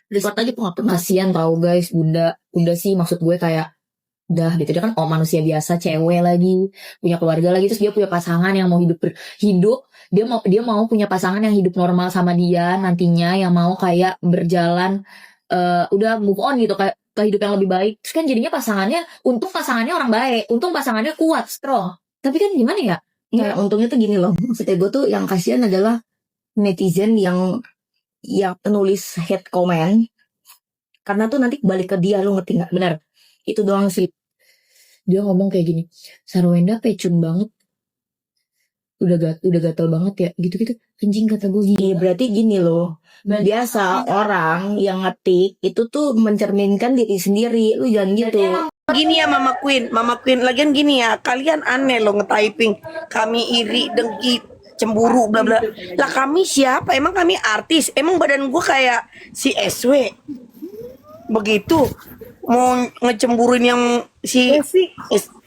Record aja pengakuan. Kasian tau guys, bunda sih maksud gue kayak udah gitu, dia kan manusia biasa, cewek lagi, punya keluarga lagi, terus dia punya pasangan yang mau hidup, dia mau punya pasangan yang hidup normal sama dia nantinya, yang mau kayak berjalan udah move on gitu, kayak ke hidup yang lebih baik. Terus kan jadinya untung pasangannya orang baik, untung pasangannya kuat, strong. Tapi kan gimana ya? Nah, untungnya tuh gini loh, maksudnya gue tuh yang kasihan adalah netizen yang penulis hate comment, karena tuh nanti balik ke dia, lu ngerti nggak? Benar. Itu doang sih. Dia ngomong kayak gini, Sarwenda pecun banget, udah gatel banget ya, gitu-gitu. Anjing kata gue Iya, berarti gini loh, biasa orang yang ngetik itu tuh mencerminkan diri sendiri, lu jangan gitu. Gini ya Mama Queen lagian gini ya, kalian aneh loh nge-typing kami iri, dengki, cemburu bla bla. Lah kami siapa? Emang kami artis? Emang badan gue kayak si SW begitu mau ngecemburuin yang si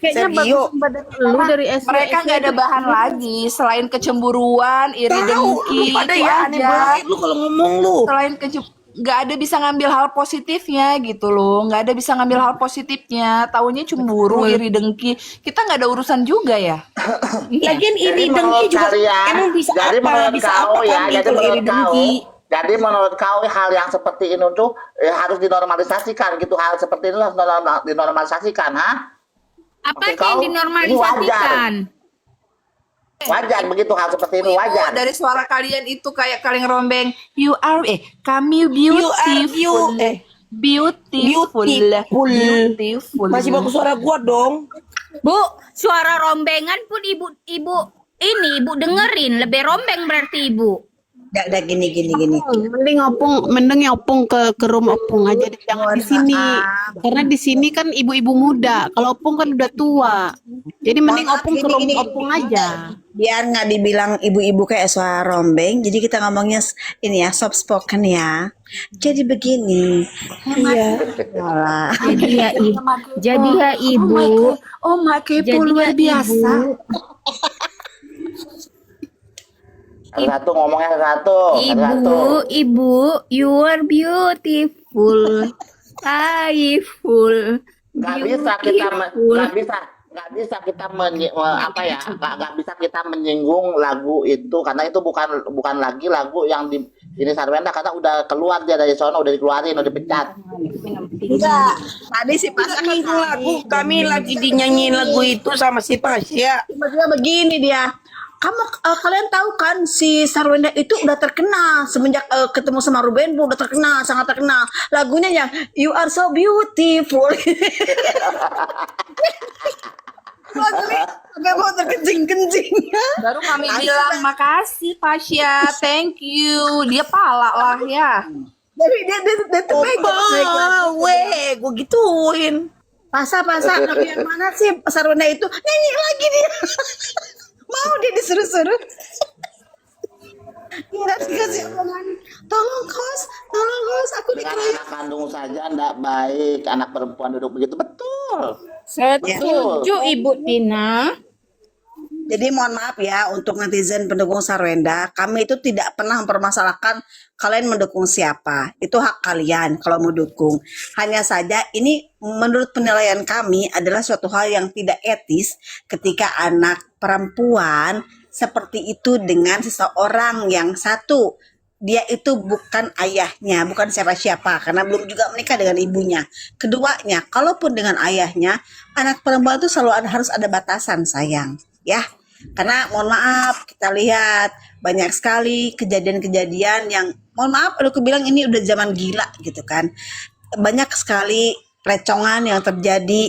Kayaknya Sergio. bagus badan lu dari SW. Mereka nggak ada bahan lagi selain kecemburuan, iri dengki, Ada itu ya aneh aja. banget lu kalau ngomong lu. Selain nggak ada bisa ngambil hal positifnya gitu loh, nggak ada bisa ngambil hal positifnya. Taunya cemburu, iri dengki. Kita nggak ada urusan juga ya. Lagian iri Jadi dengki menurut juga kalian, emang bisa jadi apa? menurut Bisa kau apa ya, kami jadi kalau iri menurut kau, dengki? jadi menurut kau hal yang seperti ini tuh harus dinormalisasikan gitu, hal seperti itu harus dinormalisasikan, ha? Apa Oke, yang kau, dinormalisasikan? Wajar begitu hal seperti itu, Ibu, wajar. dari suara kalian itu kayak kalian rombeng. You are kami You are beautiful. Beautiful. Beautiful. Masih bagus suara gua dong. Bu, suara rombengan pun ibu ibu dengerin, lebih rombeng berarti ibu. Udah gini. Mending opung ke rumah opung aja deh, jangan di sini. Karena di sini kan ibu-ibu muda. Kalau opung kan udah tua. Jadi mending opung ke rumah opung aja. Biar nggak dibilang ibu-ibu kayak suara rombeng, jadi kita ngomongnya ini ya, soft spoken ya. Jadi begini, iya. Jadi ya ibu. Oh my kepo Jadi luar ya, biasa. Satu ngomongnya satu. Ibu, you are beautiful. Beautiful. Nggak bisa kita nggak bisa kita menyinggung lagu itu, karena itu bukan lagi lagu yang ini Sarwenda, karena udah keluar dia dari sono, udah dikeluarin, udah dipecat. Enggak, tadi si Pasha Itu lagu kami lagi dinyanyiin lagu itu sama si Pasha. tiba-tiba begini dia. Kalian tahu kan si Sarwenda itu udah terkenal semenjak ketemu sama Ruben udah terkenal, sangat terkenal. Lagunya yang You Are So Beautiful. Lagunya sampai mau terkencing-kencing. Baru kami bilang makasih Pasha, thank you. Dia pala lah ya. Jadi dia pegang. Gue gituin. Pasha, lagu yang mana sih Sarwenda itu? Nyanyi lagi dia. Mau dia disuruh-suruh. Nggak dikasih omongan. Tolong kos, aku Dengan dikeroyok. anak kandung saja nggak baik, anak perempuan duduk begitu, betul. Setuju Ibu Tina. Jadi mohon maaf ya untuk netizen pendukung Sarwenda, kami itu tidak pernah mempermasalahkan kalian mendukung siapa. Itu hak kalian kalau mau dukung. Hanya saja ini menurut penilaian kami adalah suatu hal yang tidak etis ketika anak perempuan seperti itu dengan seseorang yang satu, dia itu bukan ayahnya, bukan siapa-siapa karena belum juga menikah dengan ibunya. Keduanya, kalaupun dengan ayahnya, anak perempuan itu selalu harus ada batasan sayang, ya. Karena mohon maaf kita lihat banyak sekali kejadian-kejadian yang mohon maaf aku bilang ini udah zaman gila gitu kan. Banyak sekali recongan yang terjadi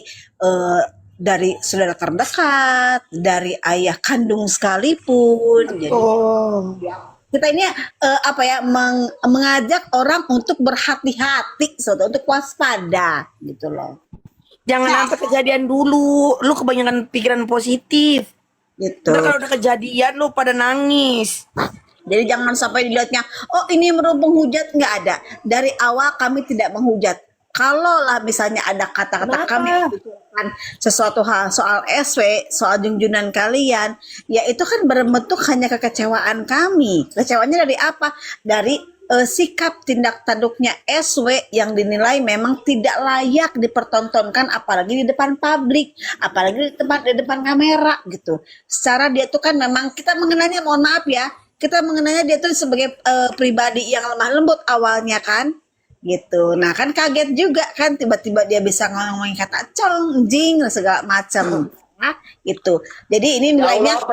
dari saudara terdekat, dari ayah kandung sekalipun. Jadi kita ini mengajak orang untuk berhati-hati, untuk waspada gitu loh. Jangan sampai kejadian dulu. Lu kebanyakan pikiran positif. Gitu. Udah kalau udah kejadian lu pada nangis. Jadi jangan sampai dilihatnya, oh ini menghujat, nggak ada. Dari awal kami tidak menghujat. Kalau lah misalnya ada kata-kata kami bicarakan sesuatu hal soal SW, soal junjunan kalian, ya itu kan berbentuk hanya kekecewaan kami. Kecewaannya dari apa? Dari sikap tindak tanduknya SW yang dinilai memang tidak layak dipertontonkan, apalagi di depan publik, apalagi di depan kamera gitu. Secara dia tuh kan memang kita mengenalnya, mohon maaf ya, kita mengenalnya dia tuh sebagai pribadi yang lemah lembut awalnya kan gitu. Nah kan kaget juga kan tiba-tiba dia bisa ngomongin kata cong, jing, segala macam. Nah, gitu. Jadi ini Ya nilainya Allah,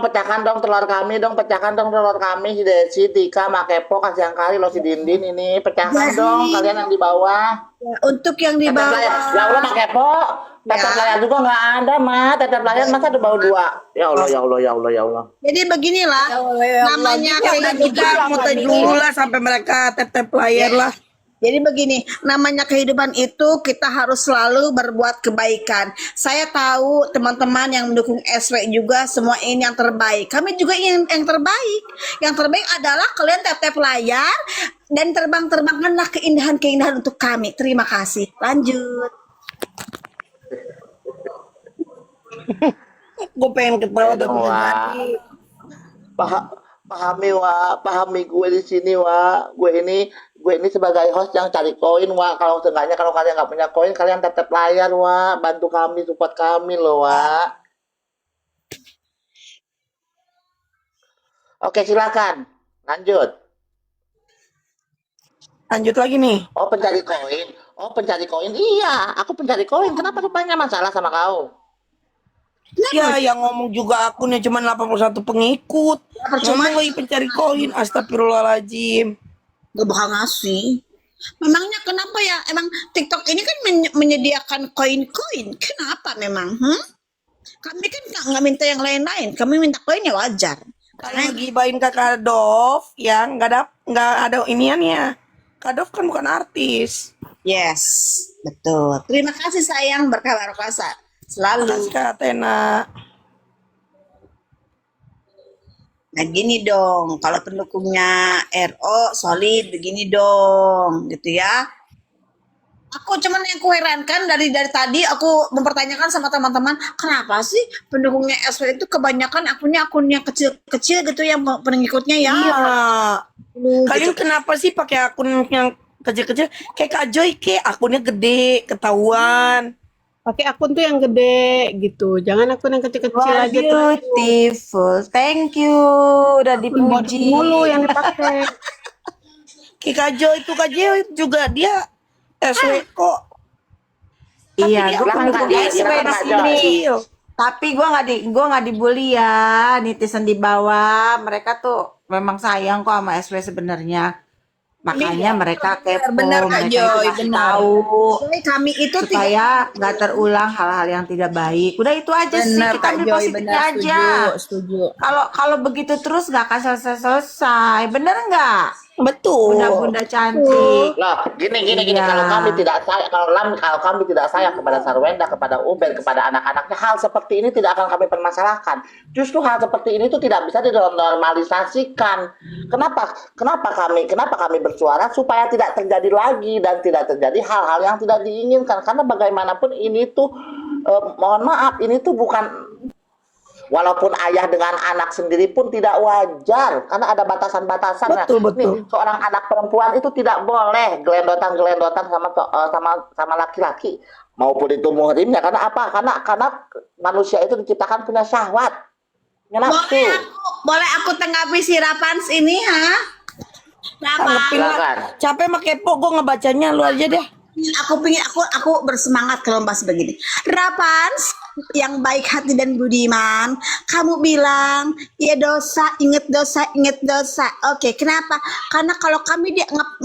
pecahkan dong telur kami dong, pecahkan dong telur kami si Desi, Tika, Makepo, kasihan kali lo si Dindin ini, pecahkan dong kalian yang di bawah. untuk yang di Tetep layar, bawah. ya Allah Makepo, tetep layar juga nggak ada mah, tetep layar masa ada bau dua. Ya Allah, ya Allah, ya Allah, ya Allah. Jadi beginilah namanya Ya udah kita muter dulu lah sampai mereka tetep layar lah. Jadi begini, namanya kehidupan itu kita harus selalu berbuat kebaikan. Saya tahu teman-teman yang mendukung SW juga semua ini yang terbaik. Kami juga ingin yang terbaik. Yang terbaik adalah kalian tetap layar dan terbang-terbangkanlah keindahan-keindahan untuk kami. Terima kasih. Lanjut. Gue pengen ketawa tapi nggak Wah. jadi. Pahami gue di sini gue ini sebagai host yang cari koin kalau seenggaknya kalau kalian nggak punya koin kalian tetap layar bantu kami support kami loh Oke silakan lanjut. Lanjut lagi nih. Pencari koin iya aku pencari koin kenapa rupanya masalah sama kau. Ya yang ngomong juga akunnya cuma 81 pengikut. Ngomong lagi pencari koin. Astagfirullahaladzim. Gak bakal ngasih. Memangnya kenapa ya? Emang TikTok ini kan menyediakan koin-koin. Kenapa memang? Kami kan nggak minta yang lain-lain. Kami minta koin ya wajar. Karena gibain Kakak Dov yang nggak ada iniannya. Kak Dov kan bukan artis. Yes, betul. Terima kasih sayang, berkah barokah selalu. Makasih Kak Athena. Nah gini dong, kalau pendukungnya RO solid begini dong, gitu ya. Aku cuman yang kuherankan dari tadi aku mempertanyakan sama teman-teman, kenapa sih pendukungnya SW itu kebanyakan akunnya kecil-kecil gitu yang pengikutnya ya? Iya. Kalian kenapa sih pakai akun yang kecil-kecil? Kayak Kak Joy, akunnya gede, ketahuan. Pakai akun tuh yang gede gitu. Jangan akun yang kecil-kecil aja tuh. Beautiful, thank you, udah dipuji. Mulu yang dipakai. Kayak Kak Joy itu juga dia SW kok. Iya, gue pendukung SW di sini. Kecil. Tapi gue nggak dibully ya, netizen di bawah. Mereka tuh memang sayang kok sama SW sebenarnya. Makanya mereka kepo, benar, Kak mereka Joy, itu kasih benar. tahu Jadi kami itu supaya nggak terulang hal-hal yang tidak baik. Udah itu aja sih, kita ambil positifnya aja. Setuju. Kalau begitu terus nggak akan selesai, bener nggak? Betul. Bunda-bunda cantik. Loh, gini Iya. kalau kami tidak sayang kepada Sarwenda, kepada Uber, kepada anak-anaknya, hal seperti ini tidak akan kami permasalahkan. Justru hal seperti ini tuh tidak bisa dinormalisasikan. Kenapa kami bersuara supaya tidak terjadi lagi dan tidak terjadi hal-hal yang tidak diinginkan. Karena bagaimanapun ini tuh mohon maaf, ini tuh bukan, walaupun ayah dengan anak sendiri pun tidak wajar karena ada batasan-batasannya. Betul. Nih, seorang anak perempuan itu tidak boleh gelendotan sama laki-laki maupun itu muhrimnya. Karena apa? Karena manusia itu diciptakan punya syahwat. Punya nafsu. Boleh aku tanggapi si Rapans ini, ha? Tanggepin lah. Silakan. Capek sama kepo, gue ngebacanya lu aja deh. Aku bersemangat kalau bahas begini. Rapans yang baik hati dan budiman, kamu bilang ya dosa, inget dosa. Oke, kenapa? Karena kalau kami dianggap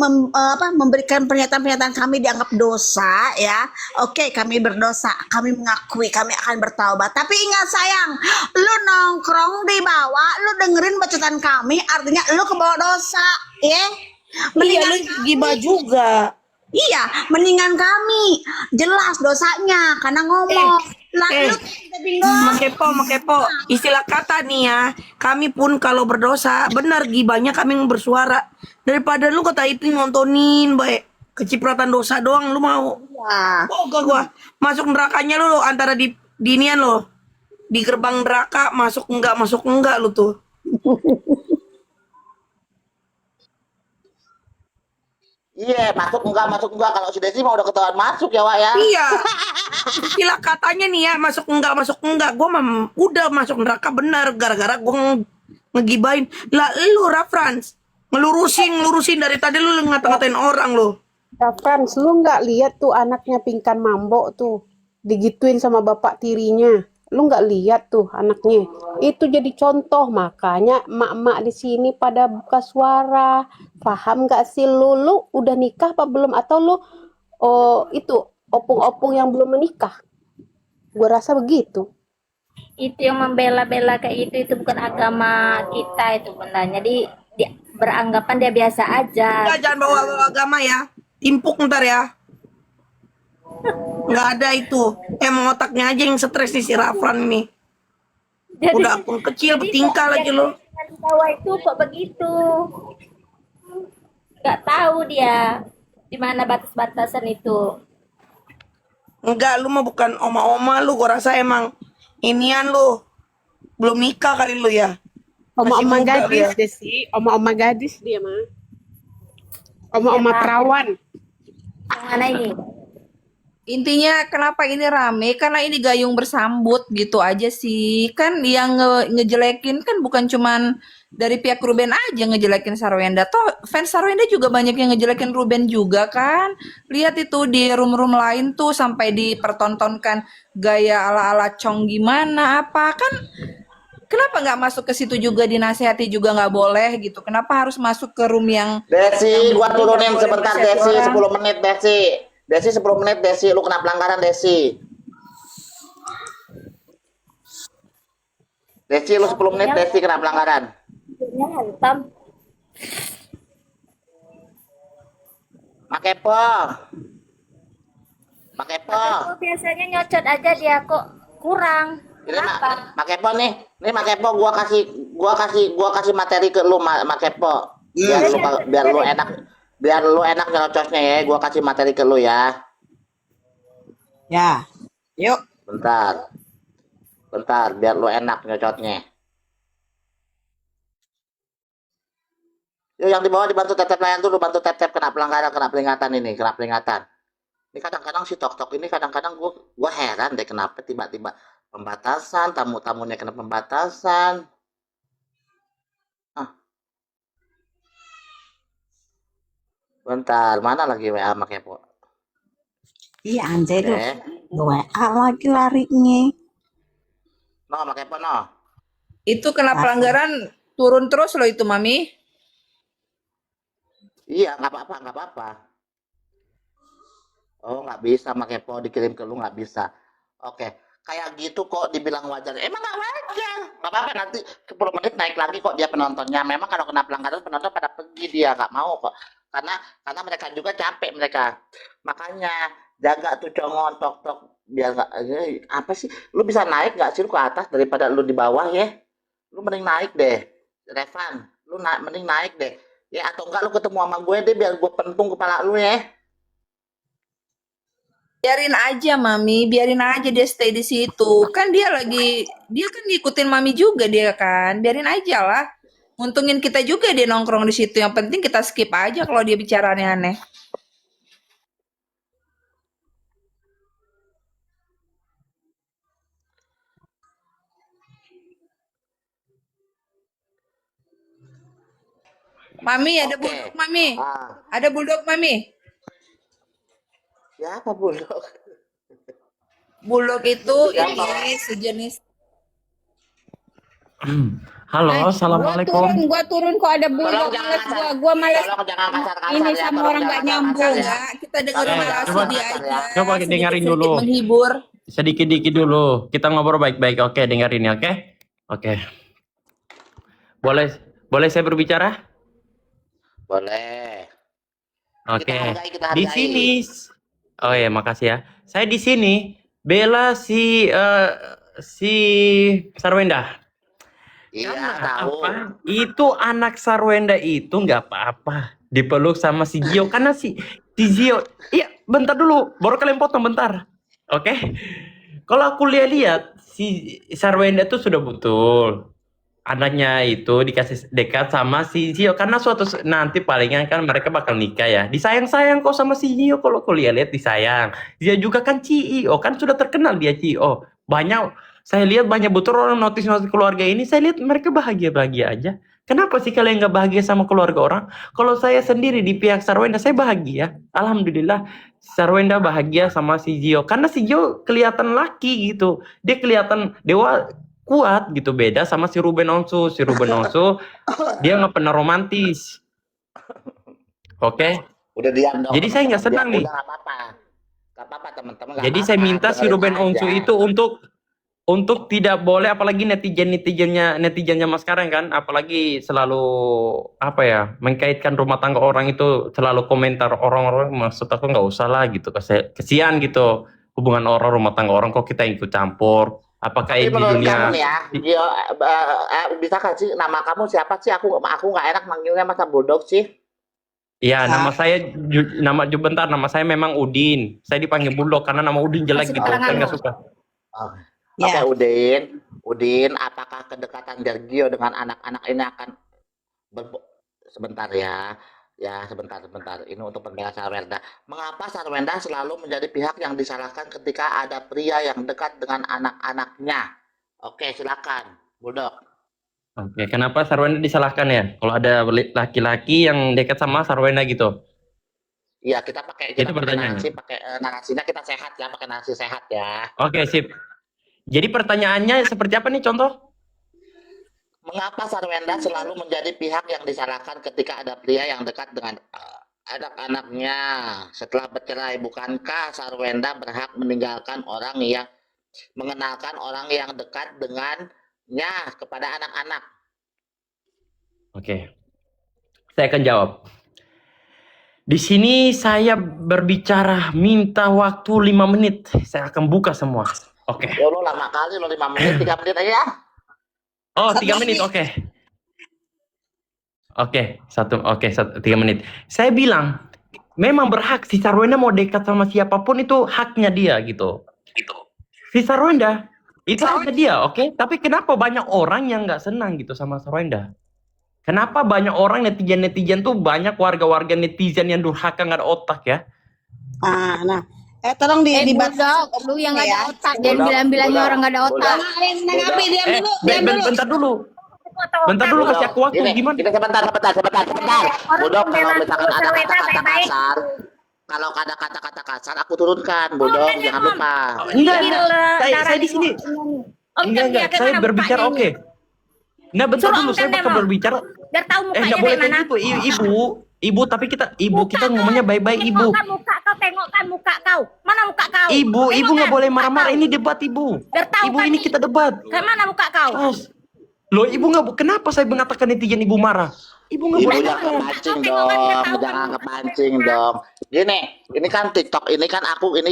memberikan pernyataan kami dianggap dosa, ya. Oke, kami berdosa, kami mengakui, kami akan bertaubat. Tapi ingat sayang, lu nongkrong di bawah, lu dengerin bacotan kami, artinya lu kebawa dosa, ya. Iya, lu gibah juga. Iya, mendingan kami jelas dosanya karena ngomong. Lalu Makepo, istilah kata nih ya, kami pun kalau berdosa, benar gibahnya kami bersuara. Daripada lu kata itu nontonin, baik kecipratan dosa doang, lu mau? ya, Pokoknya gua masuk nerakanya lu antara di inian lo, di gerbang neraka masuk enggak lu tuh. Iya, masuk enggak. Kalau si Desi mah udah ketahuan masuk ya, Wak ya. Iya. Istilah katanya nih ya, masuk enggak. Gue mah udah masuk neraka benar gara-gara gue ngegibain. Lah lu Rafrans ngelurusin dari tadi lu ngata-ngatain orang lu. Ya Frans, lu nggak lihat tuh anaknya Pinkan Mambo tuh digituin sama bapak tirinya. Lu nggak lihat tuh anaknya. Itu jadi contoh, makanya emak-emak di sini pada buka suara. Paham nggak sih lu? Lu udah nikah apa belum? Atau lu itu opung-opung yang belum menikah? Gue rasa begitu. Itu yang membela-bela kayak itu bukan agama kita itu benar. Jadi dia beranggapan dia biasa aja. Ya, jangan bawa agama ya. Timpuk ntar ya. Nggak ada itu. Emang otaknya aja yang stres nih si Rafran ini. Jadi, Udah akun kecil bertingkah lagi lo. di bawah itu kok begitu. Nggak tahu dia di mana batas-batasan itu. Enggak, lu mah bukan oma-oma lu. Gua rasa emang inian lu. Belum nikah kali lu ya. Oma-oma muda gadis dia. deh sih. Oma-oma gadis dia mah. Oma-oma perawan. Yang mana ini? Intinya kenapa ini rame? Karena ini gayung bersambut gitu aja sih. Kan yang ngejelekin kan bukan cuman dari pihak Ruben aja ngejelekin Sarwenda. Toh fans Sarwenda juga banyak yang ngejelekin Ruben juga kan. Lihat itu di room-room lain tuh sampai dipertontonkan gaya ala-ala Chong gimana apa kan. Kenapa nggak masuk ke situ juga dinasehati juga nggak boleh gitu? Kenapa harus masuk ke room yang Desi, gua begitu turunin nggak boleh sebentar menasehati Desi, orang? 10 menit Desi. Desi 10 menit Desi, lu kena pelanggaran Desi. Desi lu 10 menit Desi kena pelanggaran. Hidupnya hantam. Makepo. Makepo. Aku biasanya nyocot aja dia kok kurang. Ini Kenapa? Makepo nih. Ini Makepo gua kasih materi ke lu Makepo. Biar lu enak nyerocosnya ya. Gua kasih materi ke lu ya. Ya. Yuk. Bentar, biar lu enak nyocotnya. Yuk yang di bawah dibantu tap-tap layan dulu, bantu tap-tap kena pelanggaran, kena peringatan ini, kena peringatan. Ini kadang-kadang si tok-tok ini kadang-kadang gua heran deh kenapa tiba-tiba pembatasan, tamu-tamunya kena pembatasan. Ah, bentar, mana lagi WA sama Kepo? Iya anjay tuh. Eh, WA lagi larinya. no sama Kepo no. Itu kena pelanggaran turun terus loh itu Mami. Iya, nggak apa-apa. Oh, nggak bisa sama Kepo dikirim ke lu nggak bisa. Oke, kayak gitu kok dibilang wajar. Emang nggak wajar. Nggak apa-apa nanti 10 menit naik lagi kok dia penontonnya. Memang kalau kena pelanggaran penonton pada pergi dia nggak mau kok. Karena mereka juga capek mereka. Makanya jaga tuh congon tok biar nggak apa sih? Lu bisa naik nggak sih lu ke atas daripada lu di bawah ya? Lu mending naik deh, Revan. Mending naik deh. Ya atau enggak lu ketemu sama gue deh biar gue pentung kepala lu ya. Biarin aja Mami, biarin aja dia stay di situ. Kan dia kan ngikutin Mami juga dia kan. Biarin aja lah. Untungin kita juga dia nongkrong di situ. Yang penting kita skip aja kalau dia bicara aneh-aneh. Mami, ada Oke. bulldog Mami. Ah, Ada bulldog Mami. siapa bulldog? Bulldog itu Siapa? ini sejenis. Halo, assalamualaikum. Gua turun kok ada Tolong bulldog jangan males kasar. gua malas Tolong jangan kasar-kasar ini ya. sama Tolong orang nggak jangan nyambung. kasar-kasar ya. Enggak, kita dengerin Eh, narasi coba- dia aja. coba dengerin dulu. Sedikit-sedikit menghibur. Sedikit-dikit dulu. Kita ngobrol baik-baik. Oke, dengerin ya, oke? Oke. Boleh saya berbicara? Boleh. Oke. Kita Di hargai. sini. Oh ya, makasih ya. Saya di sini bela si Sarwenda. Iya, Karena tahu. apa? Itu anak Sarwenda itu nggak apa-apa dipeluk sama si Gio karena si Gio. Iya, bentar dulu. Baru kalian potong bentar. Oke. Kalau aku lihat si Sarwenda tuh sudah betul. anaknya itu dikasih dekat sama si Zio karena nanti palingan kan mereka bakal nikah ya. Disayang-sayang kok sama si Zio kalau kau lihat disayang. Dia juga kan CEO kan sudah terkenal dia CEO. Banyak saya lihat banyak betul orang notis keluarga ini. Saya lihat mereka bahagia-bahagia aja. Kenapa sih kalian nggak bahagia sama keluarga orang? Kalau saya sendiri di pihak Sarwenda saya bahagia. Alhamdulillah Sarwenda bahagia sama si Zio karena si Zio kelihatan laki gitu. Dia kelihatan dewa kuat gitu, beda sama si Ruben Onsu. Si Ruben Onsu dia nggak pernah romantis. Oke. Udah diam dong. Jadi saya nggak senang nih. Udah nggak apa-apa. Nggak apa-apa teman-teman. nggak Jadi saya apa-apa, minta si dengerin Ruben Onsu aja. itu untuk tidak boleh, apalagi netizennya mas sekarang kan, apalagi selalu apa ya mengkaitkan rumah tangga orang itu, selalu komentar orang-orang. Maksud aku nggak usah lah gitu, kesian gitu hubungan orang rumah tangga orang kok kita ikut campur. Apakah Tapi di menurut dunia kamu nih ya, bisa kasih nama kamu siapa sih? Aku nggak enak manggilnya masa Bulldog sih. ya nama saya bentar, nama saya memang Udin. Saya dipanggil Bulldog karena nama Udin jelek Kasih gitu. keterangan Saya nggak lo. suka. Oke, Ya. Udin, apakah kedekatan Dergio dengan anak-anak ini akan sebentar ya, sebentar. Ini untuk pembela Sarwenda. Mengapa Sarwenda selalu menjadi pihak yang disalahkan ketika ada pria yang dekat dengan anak-anaknya? Oke, silakan, Bulldog. Oke, kenapa Sarwenda disalahkan ya? Kalau ada laki-laki yang dekat sama Sarwenda gitu. Iya, kita pakai Itu pertanyaannya. narasinya kita sehat ya, pakai narasi sehat ya. Oke, sip. Jadi pertanyaannya seperti apa nih contoh? Mengapa Sarwenda selalu menjadi pihak yang disalahkan ketika ada pria yang dekat dengan anak-anaknya setelah bercerai? Bukankah Sarwenda berhak mengenalkan orang yang dekat dengannya kepada anak-anak? Oke. Saya akan jawab. Di sini saya berbicara minta waktu 5 menit. Saya akan buka semua. Oke. Ya lo lama kali lo 5 menit, 3 menit aja ya. Oh, 3 menit, oke. Oke, 3 menit. Saya bilang, memang berhak si Sarwenda mau dekat sama siapapun itu haknya dia gitu. Si Sarwenda, itu haknya dia, oke? Tapi kenapa banyak orang yang nggak senang gitu sama Sarwenda? Kenapa banyak orang netizen tuh banyak warga-warga netizen yang durhaka nggak ada otak ya? Nah, tolong Bulldog, lu yang gak ada otak. Jangan bilang-bilangnya orang gak ada otak. Menanggapi diam dulu, diam dulu. Bentar dulu kasih aku waktu Gini, gimana? kita sebentar. Bulldog, kalau misalkan ada kata-kata kasar, kalau ada kata-kata kasar aku turunkan, Bulldog, jangan lupa. Enggak. Saya di sini. Enggak. Saya berbicara oke. Nah, bentar dulu saya bakal berbicara. Biar tahu mukanya Enggak boleh kayak kayak mana. gitu, Ibu, tapi kita ngomongnya baik-baik, Ibu. Tengokkan muka kau. Mana muka kau? Ibu nggak boleh marah-marah. Ini debat, Ibu. Biar tahu Ibu, kan ini nih. kita debat. Kayak mana muka kau? Loh, Ibu nggak, kenapa saya mengatakan netizen Ibu marah? Ibu nggak Ibu boleh jangan marah. kepancing dong, jangan kepancing dong. Gini, ini kan TikTok, ini kan aku ini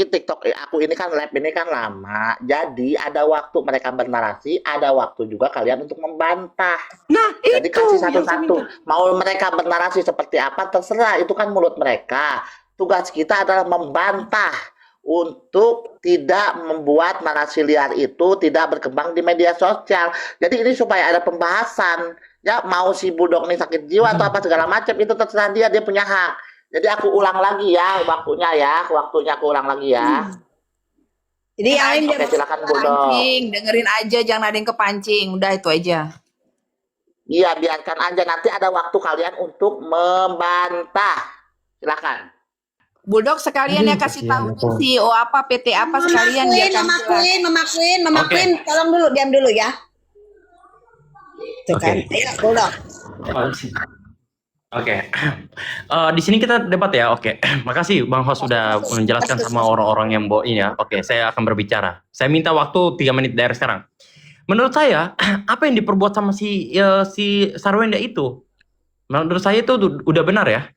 kan live ini kan lama. Jadi ada waktu mereka bernarasi, ada waktu juga kalian untuk membantah. Nah, Jadi itu kasih yang saya satu-satu. minta. Mau mereka bernarasi seperti apa terserah, itu kan mulut mereka. Tugas kita adalah membantah untuk tidak membuat narasi liar itu tidak berkembang di media sosial. Jadi ini supaya ada pembahasan. Ya mau si Bulldog nih sakit jiwa atau apa segala macam itu terserah dia punya hak. Jadi aku ulang lagi ya waktunya aku ulang lagi ya. Jadi yang lain Oke, silakan Bulldog. Kepancing, dengerin aja, jangan ada yang kepancing. Udah itu aja. Iya, biarkan aja, nanti ada waktu kalian untuk membantah. Silakan. Bulldog sekalian ya kasih tahu nih CEO apa, PT apa sekalian dia kan jelas. Mama Queen, tolong dulu, diam dulu ya. Tuh kan, Oke. ayo Bulldog. Oke. Di sini kita debat ya. Oke. Makasih Bang Host sudah menjelaskan sama orang-orang yang bawa ini ya. Oke, saya akan berbicara. Saya minta waktu 3 menit dari sekarang. Menurut saya, apa yang diperbuat sama si Sarwenda itu, menurut saya itu udah benar ya.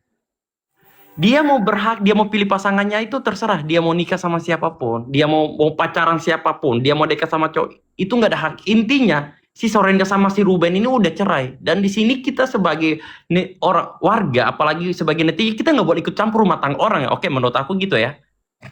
Dia mau berhak, dia mau pilih pasangannya itu terserah. Dia mau nikah sama siapapun, dia mau pacaran siapapun, dia mau dekat sama cowok, itu nggak ada hak. Intinya si Sarwenda sama si Ruben ini udah cerai. Dan di sini kita sebagai orang warga, apalagi sebagai netizen, kita nggak boleh ikut campur rumah tangga orang ya. Oke, menurut aku gitu ya.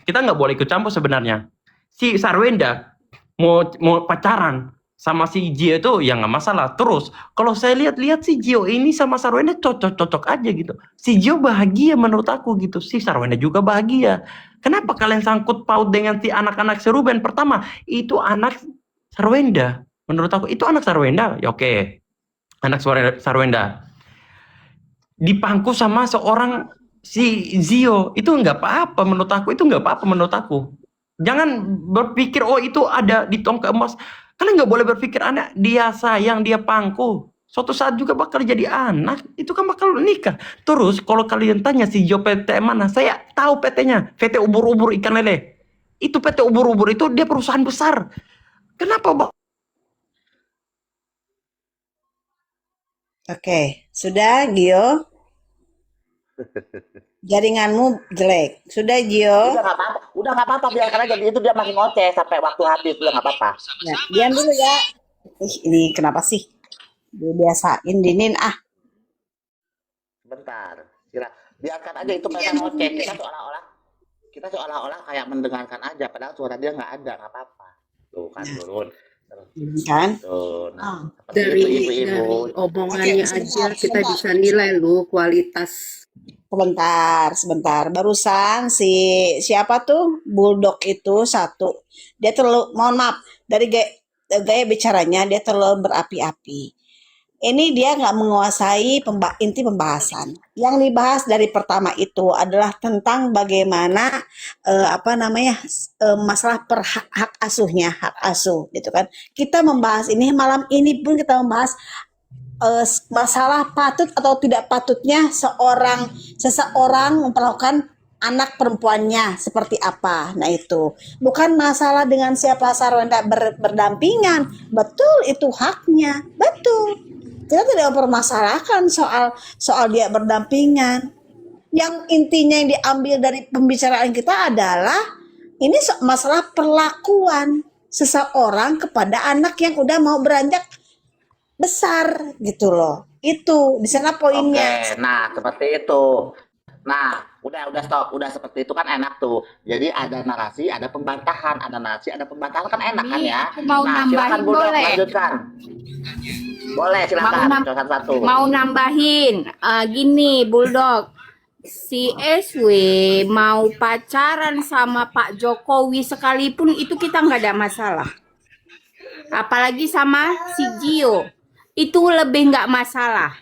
Kita nggak boleh ikut campur sebenarnya. Si Sarwenda mau pacaran sama si Gio itu ya nggak masalah. Terus kalau saya lihat-lihat si Gio ini sama Sarwenda cocok-cocok aja gitu. Si Gio bahagia menurut aku gitu. Si Sarwenda juga bahagia. Kenapa kalian sangkut paut dengan si anak-anak si Ruben? Pertama, itu anak Sarwenda. Menurut aku itu anak Sarwenda. Ya oke. Anak Sarwenda. Dipangku sama seorang si Zio. Itu nggak apa-apa menurut aku. Itu nggak apa-apa menurut aku. Jangan berpikir oh itu ada di tongkat emas. Kalian nggak boleh berpikir anak dia sayang, dia pangku. Suatu saat juga bakal jadi anak. Itu kan bakal nikah. Terus kalau kalian tanya si Jo PT mana? Saya tahu PT-nya. PT Ubur-Ubur Ikan Lele. Itu PT Ubur-Ubur itu dia perusahaan besar. Kenapa, Bang? Oke, sudah Gio. Jaringanmu jelek. Sudah Gio. Udah nggak apa-apa, biarkan aja itu dia masih ngoceh sampai waktu habis, udah nggak apa-apa. Ya, diam dulu ya. Ini kenapa sih? Dibiasain Dinin ah. Bentar, biarkan aja itu mereka ngoceh. Kita seolah-olah kayak mendengarkan aja, padahal suara dia nggak ada, nggak apa-apa. Tuh kan turun. Kan? Tuh, nah, Dari omongannya aja kita bisa nilai loh kualitas. Sebentar. Barusan siapa tuh Bulldog itu satu. Dia terlalu, mohon maaf, dari gaya bicaranya dia terlalu berapi-api. Ini dia nggak menguasai inti pembahasan. Yang dibahas dari pertama itu adalah tentang bagaimana masalah hak asuh gitu kan. Kita membahas ini malam ini pun kita membahas masalah patut atau tidak patutnya seseorang memperlakukan anak perempuannya seperti apa. Nah itu bukan masalah dengan siapa Sarwenda berdampingan. Betul, itu haknya, betul. Kita tidak mempermasalahkan soal dia berdampingan. Yang intinya yang diambil dari pembicaraan kita adalah ini masalah perlakuan seseorang kepada anak yang udah mau beranjak besar gitu loh. Itu di sana poinnya. Oke, nah seperti itu. Nah, udah stop, udah seperti itu kan enak tuh. Jadi ada narasi, ada pembantahan, ada narasi, ada pembantahan kan enak kan ya. Mau Nah, nambahin silakan Bulldog, boleh? lanjutkan. Boleh, silakan. Silakan satu. Mau nambahin, gini Bulldog, si SW mau pacaran sama Pak Jokowi sekalipun itu kita nggak ada masalah. Apalagi sama si Gio, itu lebih nggak masalah.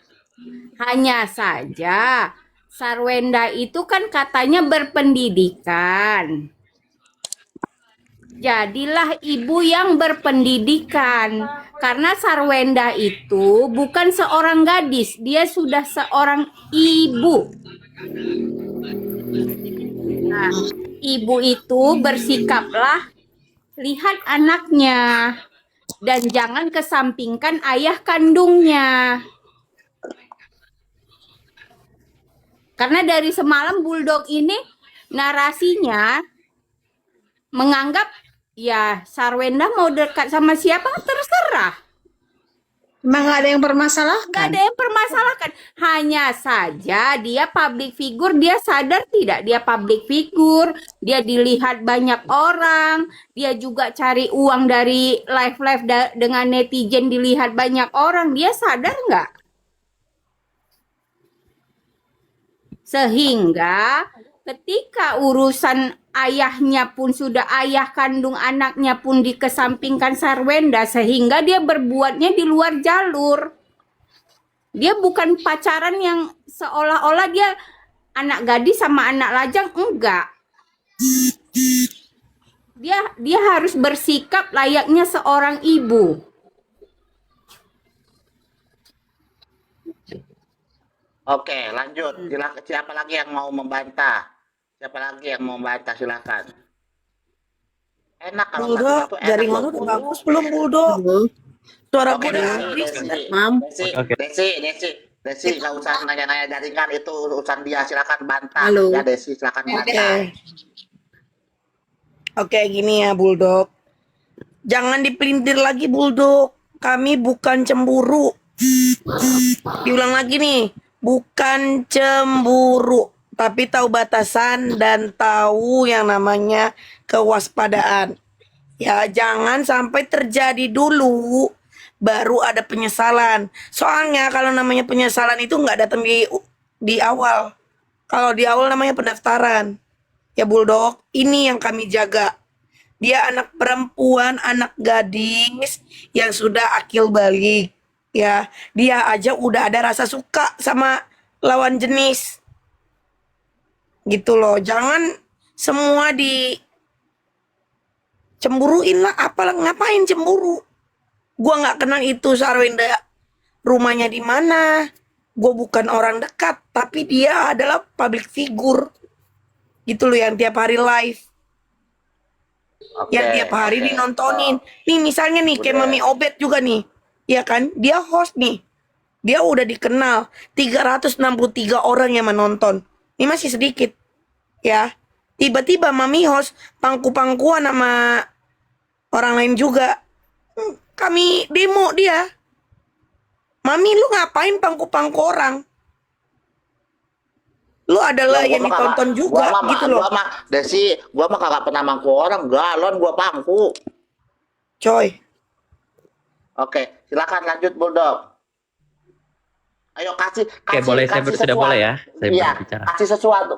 Hanya saja Sarwenda itu kan katanya berpendidikan. Jadilah ibu yang berpendidikan. Karena Sarwenda itu bukan seorang gadis, dia sudah seorang ibu. Nah, ibu itu bersikaplah, lihat anaknya. Dan jangan kesampingkan ayah kandungnya. Karena dari semalam Bulldog ini narasinya menganggap ya Sarwenda mau dekat sama siapa terserah. Emang gak ada yang permasalahkan? Gak ada yang permasalahkan. Hanya saja dia public figure, dia sadar tidak dia public figure, dia dilihat banyak orang, dia juga cari uang dari live dengan netizen dilihat banyak orang, dia sadar nggak? Sehingga ketika urusan ayahnya pun sudah ayah kandung anaknya pun dikesampingkan Sarwenda, sehingga dia berbuatnya di luar jalur. Dia bukan pacaran yang seolah-olah dia anak gadis sama anak lajang, enggak. Dia harus bersikap layaknya seorang ibu. Oke, lanjut. Siapa lagi yang mau membantah? Silakan. Enak kalau Bulldog, satu-satu enak jaringan loh. udah bagus belum Bulldog? Suara Oke, gue Desi, nggak usah nanya-nanya jaringan, itu urusan dia. Silakan bantah. Halo. Ya Desi, silakan bantah. Oke, gini ya Bulldog. Jangan dipelintir lagi Bulldog. Kami bukan cemburu. Diulang lagi nih, bukan cemburu, tapi tahu batasan dan tahu yang namanya kewaspadaan. Ya, jangan sampai terjadi dulu baru ada penyesalan. Soalnya kalau namanya penyesalan itu nggak datang di awal. Kalau di awal namanya pendaftaran. Ya Bulldog, ini yang kami jaga. Dia anak perempuan, anak gadis yang sudah akil balik. Ya, dia aja udah ada rasa suka sama lawan jenis. Gitu loh. Jangan semua cemburuin lah, apalah, ngapain cemburu? Gua nggak kenal itu Sarwenda rumahnya di mana. Gue bukan orang dekat, tapi dia adalah public figure. Gitu loh, yang tiap hari live, yang tiap hari dinontonin. Nih misalnya nih kayak Mami Obet juga nih, ya kan? Dia host nih, dia udah dikenal 363 orang yang menonton. Ini masih sedikit, ya. Tiba-tiba Mami host pangku-pangkuan sama orang lain juga. Kami demo dia. Mami, lu ngapain pangku-pangku orang? Lu adalah yang ditonton juga, gitu loh. Desi, gua mah kagak pernah mangku orang, galon gua pangku. Coy. Oke, silakan lanjut Bulldog. Ayo kasih Oke, boleh saya sudah boleh ya? Saya Iya, berbicara.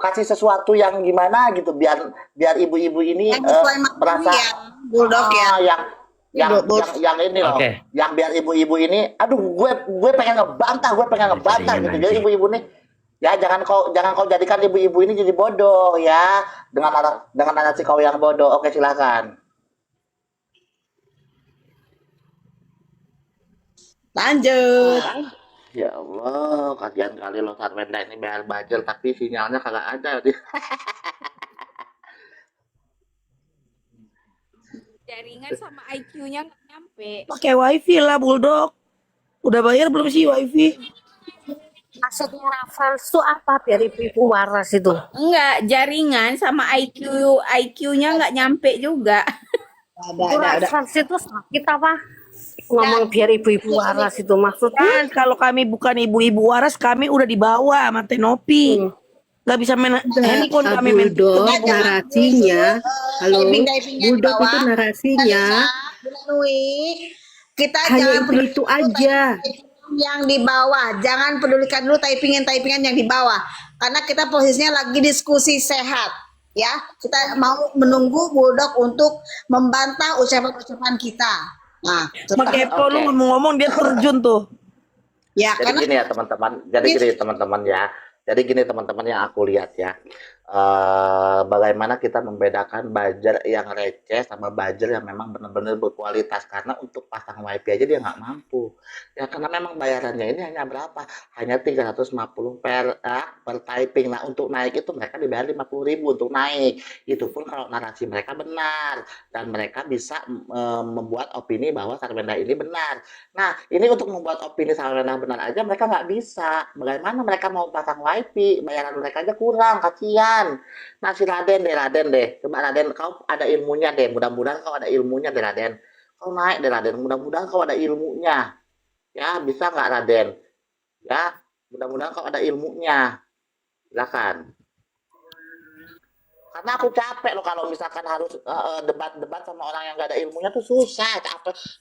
kasih sesuatu yang gimana gitu biar ibu-ibu ini Yang sesuai merasa ya, Bulldog ya. yang ini loh, Oke. yang biar ibu-ibu ini, aduh gue pengen ngebantah gitu. Jadi ibu-ibu nih, ya jangan kau jadikan ibu-ibu ini jadi bodoh ya dengan narasi kau yang bodoh. Oke, silakan. Lanjut. Ya Allah, kasihan kali lo Sarwenda ini bayar bajel tapi sinyalnya kagak ada. Jaringan sama IQ-nya nggak nyampe. Pakai wifi lah Bulldog. Udah bayar belum sih wifi? Maksudnya reference itu apa biar ibu waras itu? Enggak, jaringan sama IQ-nya nggak nyampe juga. Ada. Reference itu sakit apa? Ngomong biar ibu-ibu waras itu maksudnya? Kan kalau kami bukan ibu-ibu waras, kami udah dibawa sama Tenopi. Gak bisa main handphone kami main. Bulldog narasinya, halo, Bulldog itu narasinya Kita hanya jangan itu aja. yang di bawah, jangan pedulikan dulu typingan yang di bawah, karena kita posisinya lagi diskusi sehat, ya. Kita mau menunggu Bulldog untuk membantah ucapan-ucapan kita. Nah, Pakai Pro lu ngomong-ngomong dia terjun tuh. ya Jadi karena gini ya teman-teman, jadi gini teman-teman yang aku lihat ya, bagaimana kita membedakan buzzer yang receh sama buzzer yang memang benar-benar berkualitas. Karena untuk pasang wifi aja dia nggak mampu ya, karena memang bayarannya ini hanya berapa, hanya 350 per typing. Nah untuk naik itu mereka dibayar 50.000 untuk naik, itu pun kalau narasi mereka benar dan mereka bisa membuat opini bahwa Sarwenda ini benar. Nah ini untuk membuat opini Sarwenda benar aja mereka nggak bisa, bagaimana mereka mau pasang wifi, bayaran mereka aja kurang, kasihan. Nah si Raden deh, coba Raden, kau ada ilmunya deh, mudah-mudahan kau ada ilmunya deh Raden, kau naik deh Raden, mudah-mudahan kau ada ilmunya ya, bisa nggak Raden ya, mudah-mudahan kau ada ilmunya, silakan. Karena aku capek loh kalau misalkan harus debat-debat sama orang yang gak ada ilmunya tuh susah.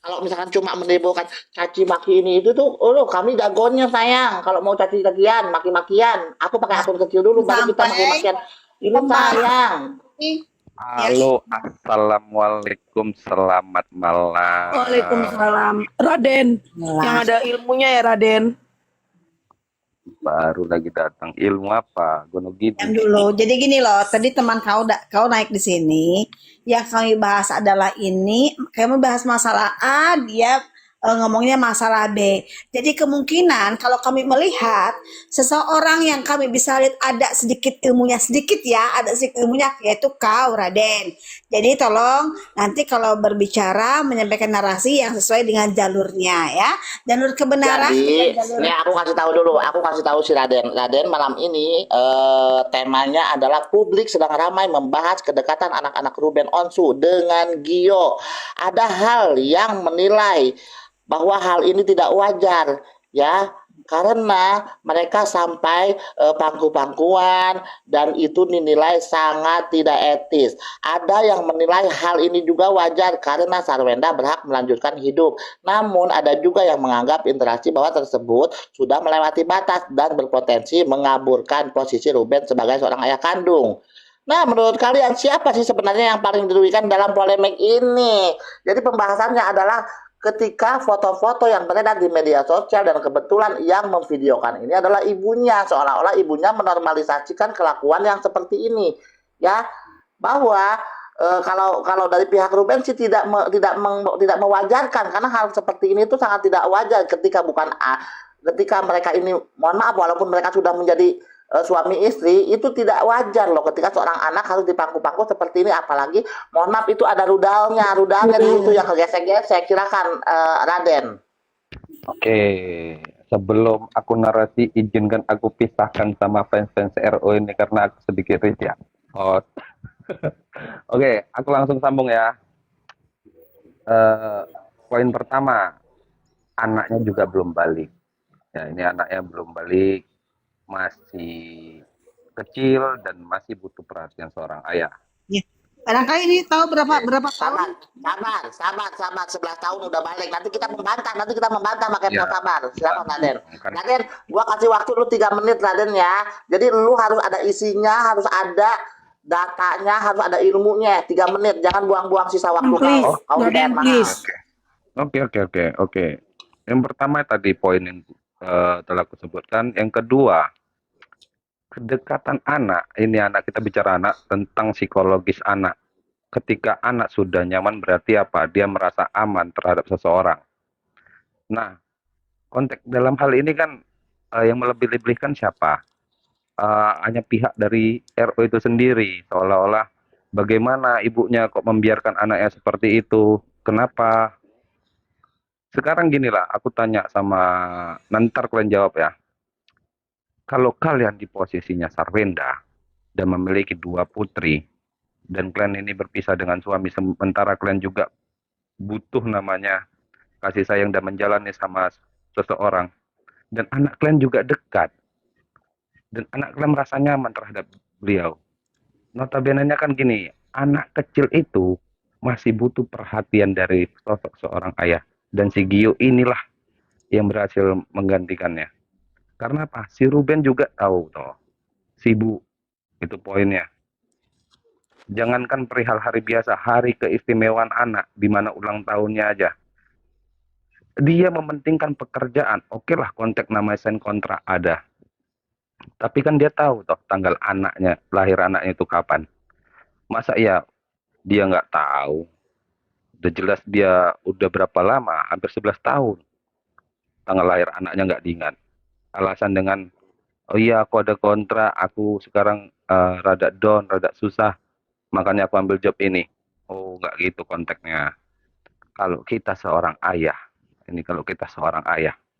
Kalau misalkan cuma menimbulkan caci maki ini itu tuh, kami dagonnya sayang. Kalau mau caci cacian, maki-makian, aku pakai akun kecil dulu, baru kita maki-makian. Ini sayang. Halo, assalamualaikum, selamat malam. Waalaikumsalam. Raden, yang ada ilmunya ya Raden. Baru lagi datang, ilmu apa? Gunung Gini. yang dulu. Jadi gini loh, tadi teman kau naik di sini, yang kami bahas adalah ini, kami bahas masalah A, dia ngomongnya masalah B. Jadi kemungkinan kalau kami melihat seseorang yang kami bisa lihat ada sedikit ilmunya, yaitu kau Raden. Jadi tolong nanti kalau berbicara menyampaikan narasi yang sesuai dengan jalurnya ya, jalur kebenaran. Jadi ini aku kasih tahu si Raden malam ini temanya adalah publik sedang ramai membahas kedekatan anak-anak Ruben Onsu dengan Gio. Ada hal yang menilai bahwa hal ini tidak wajar ya, Karena mereka sampai pangku-pangkuan dan itu dinilai sangat tidak etis. Ada yang menilai hal ini juga wajar karena Sarwenda berhak melanjutkan hidup. Namun ada juga yang menganggap interaksi bawah tersebut sudah melewati batas dan berpotensi mengaburkan posisi Ruben sebagai seorang ayah kandung. Nah, menurut kalian siapa sih sebenarnya yang paling dirugikan dalam polemik ini? Jadi pembahasannya adalah ketika foto-foto yang beredar di media sosial dan kebetulan yang memvideokan ini adalah ibunya, seolah-olah ibunya menormalisasikan kelakuan yang seperti ini, ya, bahwa kalau dari pihak Ruben sih tidak mewajarkan karena hal seperti ini tuh sangat tidak wajar ketika mereka ini, mohon maaf, walaupun mereka sudah menjadi suami istri, itu tidak wajar loh ketika seorang anak harus dipangku-pangku seperti ini, apalagi mohon maaf itu ada rudalnya di situ yang kegesek-gesek. Silakan Raden. Oke, sebelum aku narasi, izinkan aku pisahkan sama fans-fans RO ini karena aku sedikit risih ya. Oh. Oke, aku langsung sambung ya. Poin pertama, anaknya juga belum balik. Ya, ini anaknya belum balik, masih kecil dan masih butuh perhatian seorang ayah. Ya. Barangkali ini tahu berapa tahun? Sabar, 11 tahun udah balik. Nanti kita membantah makanya sabar. Silakan Raden. Raden, gua kasih waktu lu 3 menit Raden ya. Jadi lu harus ada isinya, harus ada datanya, harus ada ilmunya. 3 menit, jangan buang-buang sisa waktu kau. Raden, please. Oke. Yang pertama tadi poin yang telah aku sebutkan. Yang kedua, kedekatan anak. Ini anak, kita bicara anak, tentang psikologis anak. Ketika anak sudah nyaman berarti apa? Dia merasa aman terhadap seseorang. Nah, konteks dalam hal ini kan yang melebih-lebihkan siapa? Hanya pihak dari RO itu sendiri. Seolah-olah bagaimana ibunya kok membiarkan anaknya seperti itu? Kenapa? Sekarang ginilah, aku tanya sama, nanti kalian jawab ya. Kalau kalian di posisinya Sarwenda dan memiliki 2 putri, dan kalian ini berpisah dengan suami, sementara kalian juga butuh namanya kasih sayang dan menjalani sama seseorang, dan anak kalian juga dekat, dan anak kalian merasa nyaman terhadap beliau. Notabene-nya kan gini, anak kecil itu masih butuh perhatian dari sosok seorang ayah. Dan si Gio inilah yang berhasil menggantikannya. Karena apa? Si Ruben juga tahu toh, sibuk. Itu poinnya. Jangankan perihal hari biasa, hari keistimewaan anak, di mana ulang tahunnya aja. Dia mementingkan pekerjaan. Oke lah, konteks nama sign kontrak ada. Tapi kan dia tahu toh tanggal anaknya, lahir anaknya itu kapan. Masa ya dia nggak tahu? Udah jelas dia udah berapa lama, hampir 11 tahun. Tanggal lahir anaknya nggak diingat. Alasan dengan, oh iya aku ada kontrak, aku sekarang rada down, rada susah, makanya aku ambil job ini. Oh nggak gitu konteksnya. Kalau kita seorang ayah,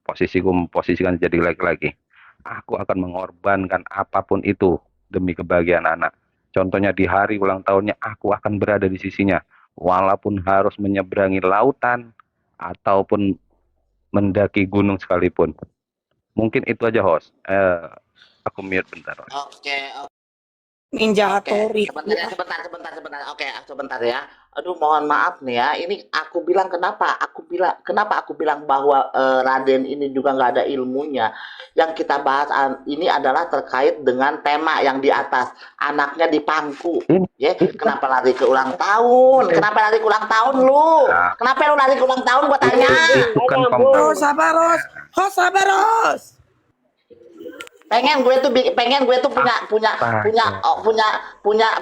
posisiku memposisikan jadi laki-laki, aku akan mengorbankan apapun itu demi kebahagiaan anak. Contohnya di hari ulang tahunnya, aku akan berada di sisinya. Walaupun harus menyeberangi lautan ataupun mendaki gunung sekalipun. Mungkin itu aja host. Aku mute bentar. Oke. Ninja Hattori. Sebentar. Oke, sebentar ya. Aduh, mohon maaf nih ya. Ini aku bilang kenapa aku bilang bahwa Raden ini juga nggak ada ilmunya. Yang kita bahas ini adalah terkait dengan tema yang di atas, anaknya dipangku. Ya, kenapa lari ke ulang tahun? Kenapa lari ke ulang tahun lu? Kenapa lu lari ke ulang tahun? Gua tanya. Oh, sabar, Ros. Pengen gue tuh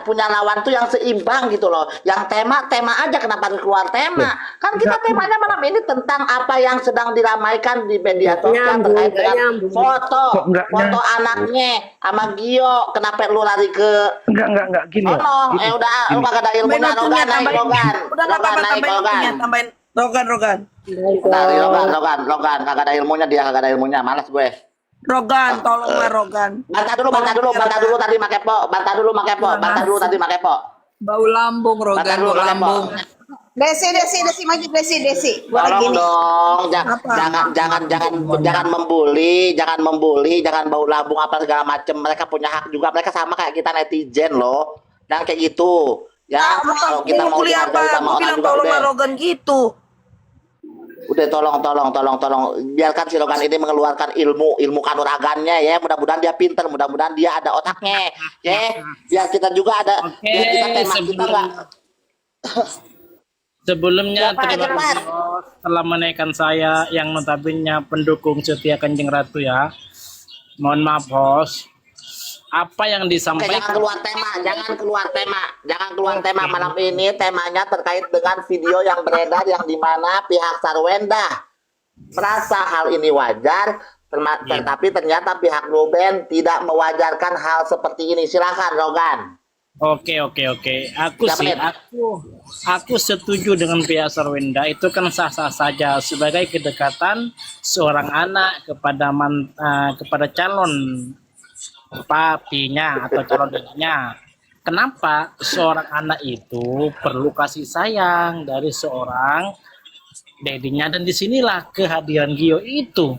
punya lawan tuh yang seimbang gitu loh. Yang tema aja, kenapa keluar tema? Kan kita temanya malam ini tentang apa yang sedang diramaikan di media sosial terkait dengan foto anaknya sama Gio. Kenapa lu lari ke Enggak gini. Udah lu kagak ada ilmunya. Rogan naik Rogan. Rogan kagak ada ilmunya, malas gue. Rogan, tolonglah Rogan. Bantah dulu tadi make po. Bau lambung, Rogan, bau lambung. Desi, maju Desi. Gua lagi Tolong nih. dong, Apa? jangan membuli, jangan bau labung apa segala macem. Mereka punya hak juga, mereka sama kayak kita netizen loh. Dan kayak gitu, ya. Kalau kita mau kuliah dihargai apa? sama Gue orang bilang juga tolong udah. arogan gitu. Udah tolong. Biarkan si Logan ini mengeluarkan ilmu kanuragannya ya. Mudah-mudahan dia pinter, mudah-mudahan dia ada otaknya. Ya, biar kita juga ada. Oke, Biar kita tema kita nggak. Sebelumnya Siapa terima aja, Mas? kasih Os, telah menaikkan saya yang notabene pendukung setia Kanjeng Ratu ya. Mohon maaf Host. Apa yang Oke, disampaikan jangan keluar tema malam ini. Temanya terkait dengan video yang beredar yang dimana pihak Sarwenda merasa hal ini wajar, tetapi ternyata pihak Ruben tidak mewajarkan hal seperti ini. Silakan Rogan. Oke. Aku Siapa sih, nih? aku setuju dengan pihak Sarwenda. Itu kan sah-sah saja sebagai kedekatan seorang anak kepada calon papinya atau calon dedenya. Kenapa seorang anak itu perlu kasih sayang dari seorang dedinya, dan disinilah kehadiran Gio itu.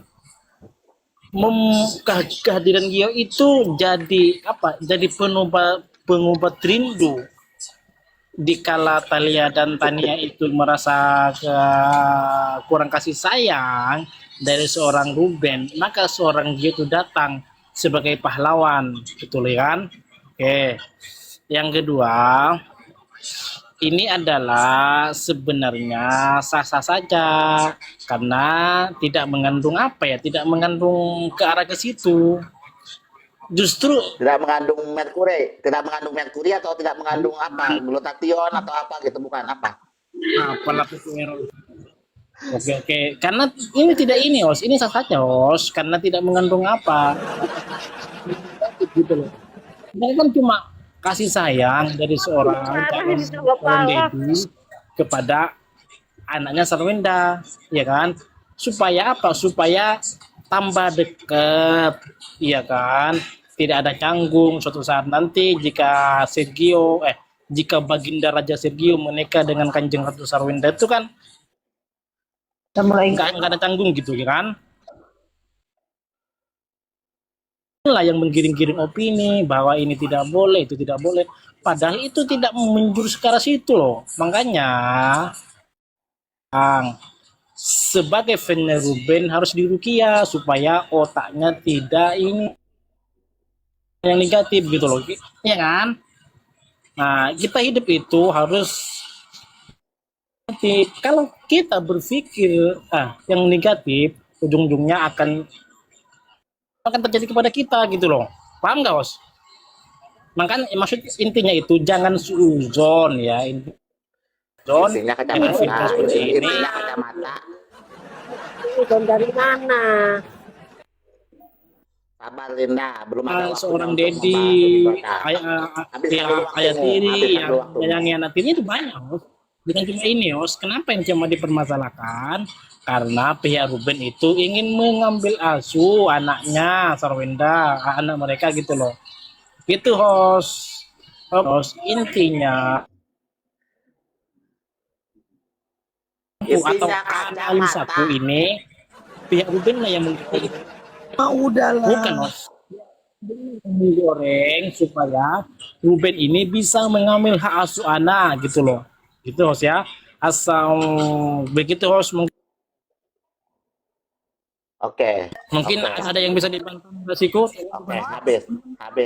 Kehadiran Gio itu jadi apa? Jadi pengobat rindu. Dikala Talia dan Tania itu merasa kurang kasih sayang dari seorang Ruben, maka seorang Gio itu datang sebagai pahlawan, betul kan? Oke. Yang kedua, ini adalah sebenarnya sah-sah saja karena tidak mengandung tidak mengandung ke arah ke situ. Justru Tidak mengandung merkuri atau tidak mengandung apa? Glutathione atau apa gitu, bukan apa? apalah itu. Oke. Karena ini tidak ini, Os. Ini sah saja, Os. Karena tidak mengandung apa. Gitu loh. Ini kan cuma kasih sayang dari seorang calon dedi kepada anaknya Sarwenda, ya kan? Supaya apa? Supaya tambah dekat, ya kan? Tidak ada canggung suatu saat nanti jika Baginda Raja Sergio menikah dengan Kanjeng Ratu Sarwenda itu kan nggak ada canggung gitu ya kan. Inilah yang menggiring-giring opini bahwa ini tidak boleh, itu tidak boleh, padahal itu tidak menjurus ke arah situ loh. Makanya sebagai fan Ruben harus dirukia supaya otaknya tidak ini yang negatif gitu loh, ya kan. Nah, kita hidup itu harus negatif. Kalau kita berpikir yang negatif, ujung-ujungnya akan terjadi kepada kita gitu loh. Paham nggak, Os? Makanya maksud intinya itu jangan suuzon ya. Intinya kacamata. Suuzon dari mana? Sabar Linda, belum ada waktu Seorang untuk dedi, ayah tiri yang menyayangi anak tiri itu banyak, Os. Bukan cuma ini, Os. Kenapa yang cuma dipermasalahkan? Karena pihak Ruben itu ingin mengambil asuh anaknya Sarwenda, anak mereka gitu loh. Gitu, Os. Intinya atau analis aku ini pihak Ruben lah yang mungkin Udahlah. bukan, Os. Menggoreng supaya Ruben ini bisa mengambil hak asuh anak gitu loh. Gitu, Os ya. Asal begitu, Os. Oke. Mungkin ada yang bisa dibantu resiko. Oke, habis. Oke,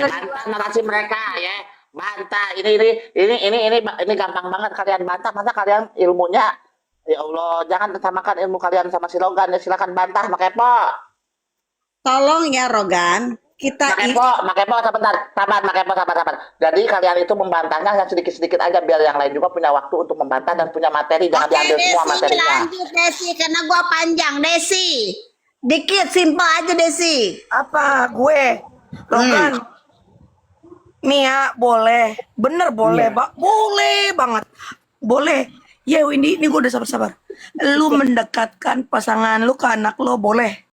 bantah narasi mereka ya. Bantah. Ini gampang banget kalian bantah. Masa kalian ilmunya, ya Allah, jangan samakan ilmu kalian sama si Logan ya. Silakan bantah, Makepo. Tolong ya Rogan, kita Makepo, sabar. Jadi kalian itu membantahnya yang sedikit-sedikit aja biar yang lain juga punya waktu untuk membantah dan punya materi. Jangan diambil semua materinya. lanjut Desi, karena gua panjang Desi. Dikit, simpel aja Desi. Apa gue? Rogan. Nih ya, boleh. Bener boleh, boleh banget. Boleh. Ya, ini gue udah sabar-sabar. Lu mendekatkan pasangan lu ke anak lo boleh.